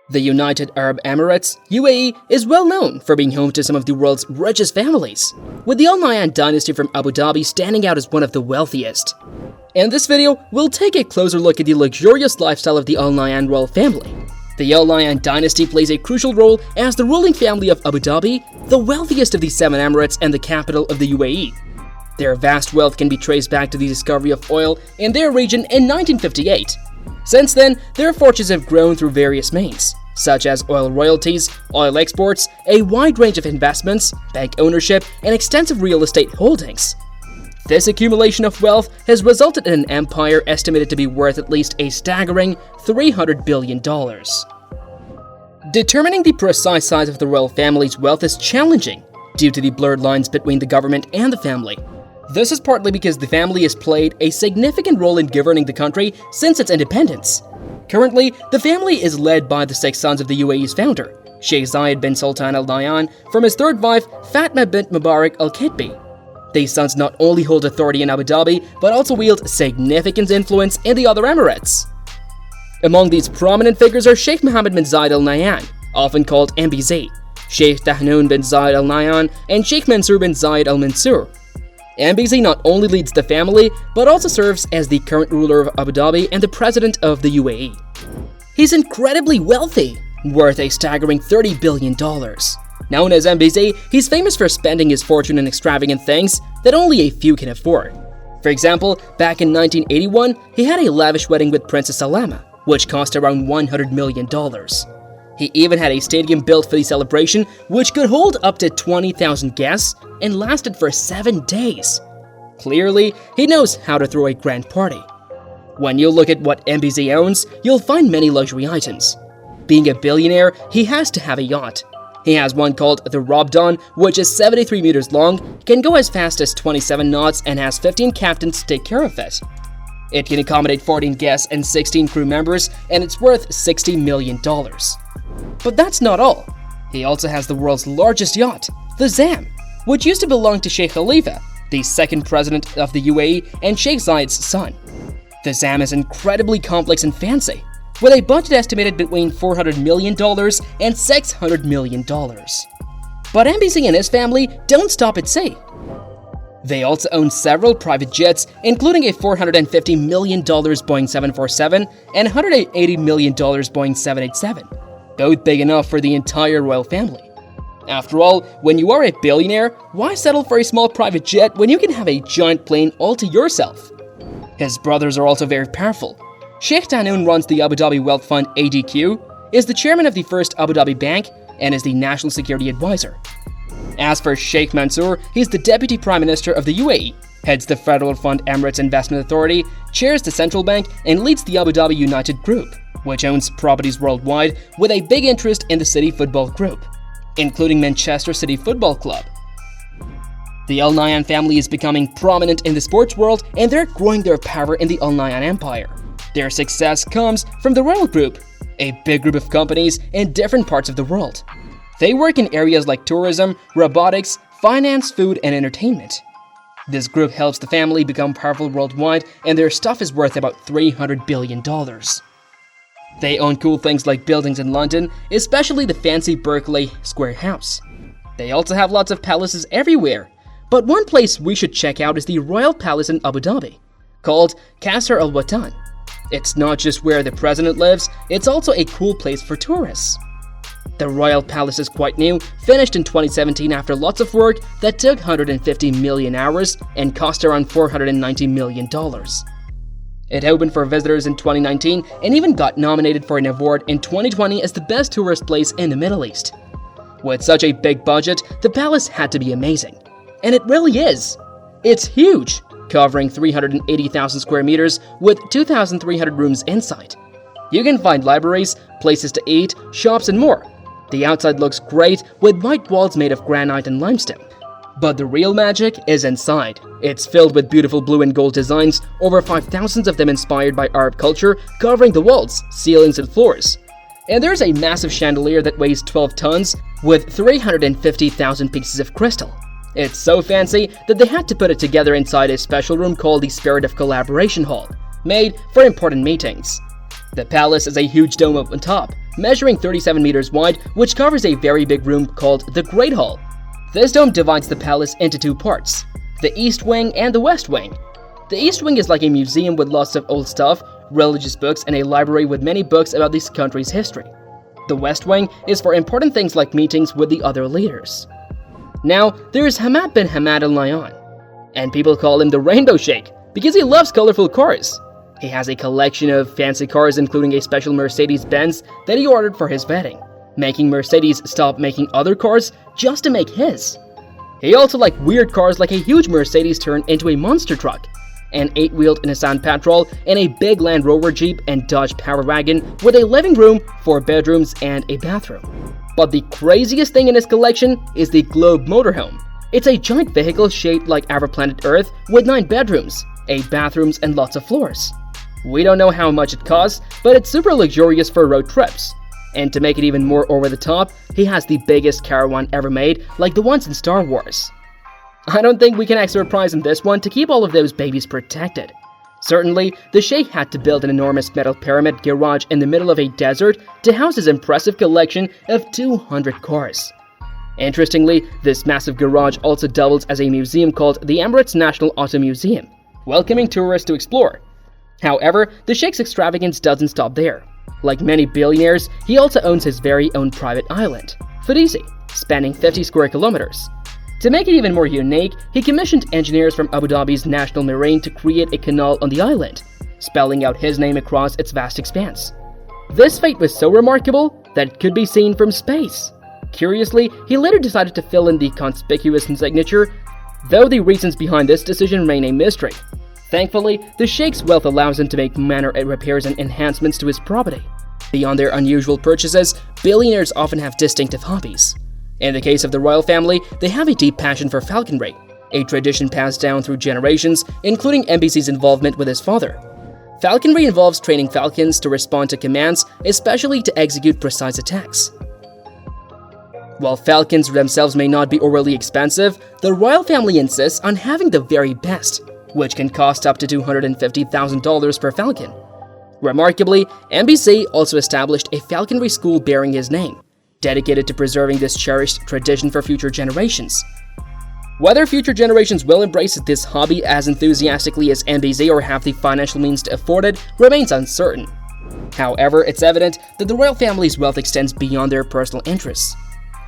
The United Arab Emirates, UAE, is well known for being home to some of the world's richest families, with the Al Nahyan dynasty from Abu Dhabi standing out as one of the wealthiest. In this video, we'll take a closer look at the luxurious lifestyle of the Al Nahyan royal family. The Al Nahyan dynasty plays a crucial role as the ruling family of Abu Dhabi, the wealthiest of the 7 Emirates and the capital of the UAE. Their vast wealth can be traced back to the discovery of oil in their region in 1958. Since then, their fortunes have grown through various means, such as oil royalties, oil exports, a wide range of investments, bank ownership, and extensive real estate holdings. This accumulation of wealth has resulted in an empire estimated to be worth at least a staggering $300 billion. Determining the precise size of the royal family's wealth is challenging due to the blurred lines between the government and the family. This is partly because the family has played a significant role in governing the country since its independence. Currently, the family is led by the 6 sons of the UAE's founder, Sheikh Zayed bin Sultan Al Nahyan, from his 3rd wife, Fatma bint Mubarak Al Kitbi. These sons not only hold authority in Abu Dhabi, but also wield significant influence in the other Emirates. Among these prominent figures are Sheikh Mohammed bin Zayed Al Nahyan, often called MBZ, Sheikh Tahnoon bin Zayed Al Nahyan, and Sheikh Mansour bin Zayed Al Mansour. MBZ not only leads the family, but also serves as the current ruler of Abu Dhabi and the president of the UAE. He's incredibly wealthy, worth a staggering $30 billion. Known as MBZ, he's famous for spending his fortune in extravagant things that only a few can afford. For example, back in 1981, he had a lavish wedding with Princess Salama, which cost around $100 million. He even had a stadium built for the celebration, which could hold up to 20,000 guests and lasted for 7 days. Clearly, he knows how to throw a grand party. When you look at what MBZ owns, you'll find many luxury items. Being a billionaire, he has to have a yacht. He has one called the Robdon, which is 73 meters long, can go as fast as 27 knots, and has 15 captains to take care of it. It can accommodate 14 guests and 16 crew members, and it's worth $60 million. But that's not all. He also has the world's largest yacht, the Zam, which used to belong to Sheikh Khalifa, the 2nd president of the UAE and Sheikh Zayed's son. The Zam is incredibly complex and fancy, with a budget estimated between $400 million and $600 million. But MBZ and his family don't stop at sea. They also own several private jets, including a $450 million Boeing 747 and $180 million Boeing 787, both big enough for the entire royal family. After all, when you are a billionaire, why settle for a small private jet when you can have a giant plane all to yourself? His brothers are also very powerful. Sheikh Tahnoon runs the Abu Dhabi Wealth Fund ADQ, is the chairman of the First Abu Dhabi Bank, and is the national security advisor. As for Sheikh Mansour, he's the deputy prime minister of the UAE, heads the Federal Fund Emirates Investment Authority, chairs the central bank, and leads the Abu Dhabi United Group, which owns properties worldwide with a big interest in the City Football Group, including Manchester City Football Club. The Al Nahyan family is becoming prominent in the sports world, and they're growing their power in the Al Nahyan Empire. Their success comes from the Royal Group, a big group of companies in different parts of the world. They work in areas like tourism, robotics, finance, food, and entertainment. This group helps the family become powerful worldwide, and their stuff is worth about $300 billion. They own cool things like buildings in London, especially the fancy Berkeley Square House. They also have lots of palaces everywhere, but one place we should check out is the Royal Palace in Abu Dhabi, called Qasr Al Watan. It's not just where the president lives, it's also a cool place for tourists. The Royal Palace is quite new, finished in 2017 after lots of work that took 150 million hours and cost around $490 million. It opened for visitors in 2019 and even got nominated for an award in 2020 as the best tourist place in the Middle East. With such a big budget, the palace had to be amazing. And it really is. It's huge, covering 380,000 square meters with 2,300 rooms inside. You can find libraries, places to eat, shops, and more. The outside looks great with white walls made of granite and limestone. But the real magic is inside. It's filled with beautiful blue and gold designs, over 5,000 of them inspired by Arab culture, covering the walls, ceilings, and floors. And there's a massive chandelier that weighs 12 tons with 350,000 pieces of crystal. It's so fancy that they had to put it together inside a special room called the Spirit of Collaboration Hall, made for important meetings. The palace is a huge dome up on top, measuring 37 meters wide, which covers a very big room called the Great Hall. This dome divides the palace into two parts, the East Wing and the West Wing. The East Wing is like a museum with lots of old stuff, religious books, and a library with many books about this country's history. The West Wing is for important things like meetings with the other leaders. Now, there's Hamad bin Hamad Al Nahyan, and people call him the Rainbow Sheikh because he loves colorful cars. He has a collection of fancy cars, including a special Mercedes-Benz that he ordered for his wedding, making Mercedes stop making other cars just to make his. He also liked weird cars like a huge Mercedes turned into a monster truck, an 8-wheeled Nissan Patrol, and a big Land Rover Jeep and Dodge Power Wagon with a living room, 4 bedrooms, and a bathroom. But the craziest thing in his collection is the Globe motorhome. It's a giant vehicle shaped like our planet Earth with 9 bedrooms, 8 bathrooms, and lots of floors. We don't know how much it costs, but it's super luxurious for road trips. And to make it even more over the top, he has the biggest caravan ever made, like the ones in Star Wars. I don't think we can ask for a prize in this one to keep all of those babies protected. Certainly, the Sheikh had to build an enormous metal pyramid garage in the middle of a desert to house his impressive collection of 200 cars. Interestingly, this massive garage also doubles as a museum called the Emirates National Auto Museum, welcoming tourists to explore. However, the Sheikh's extravagance doesn't stop there. Like many billionaires, he also owns his very own private island, Fidizi, spanning 50 square kilometers. To make it even more unique, he commissioned engineers from Abu Dhabi's National Marine to create a canal on the island, spelling out his name across its vast expanse. This feat was so remarkable that it could be seen from space. Curiously, he later decided to fill in the conspicuous signature, though the reasons behind this decision remain a mystery. Thankfully, the Sheikh's wealth allows him to make minor repairs and enhancements to his property. Beyond their unusual purchases, billionaires often have distinctive hobbies. In the case of the royal family, they have a deep passion for falconry, a tradition passed down through generations, including MBC's involvement with his father. Falconry involves training falcons to respond to commands, especially to execute precise attacks. While falcons themselves may not be overly expensive, the royal family insists on having the very best, which can cost up to $250,000 per falcon. Remarkably, MBC also established a falconry school bearing his name, dedicated to preserving this cherished tradition for future generations. Whether future generations will embrace this hobby as enthusiastically as MBC or have the financial means to afford it remains uncertain. However, it's evident that the royal family's wealth extends beyond their personal interests.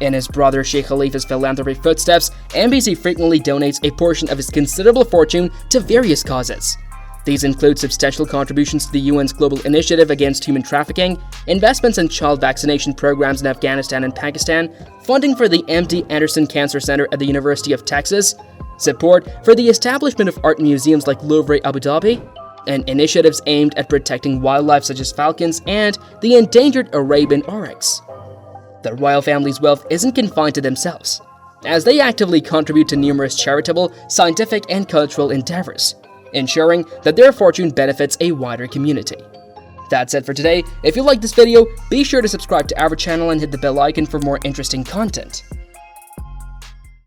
In his brother Sheikh Khalifa's philanthropy footsteps, MBC frequently donates a portion of his considerable fortune to various causes. These include substantial contributions to the UN's global initiative against human trafficking, investments in child vaccination programs in Afghanistan and Pakistan, funding for the MD Anderson Cancer Center at the University of Texas, support for the establishment of art museums like Louvre Abu Dhabi, and initiatives aimed at protecting wildlife such as falcons and the endangered Arabian oryx. The royal family's wealth isn't confined to themselves, as they actively contribute to numerous charitable, scientific, and cultural endeavors, ensuring that their fortune benefits a wider community. That's it for today. If you liked this video, be sure to subscribe to our channel and hit the bell icon for more interesting content.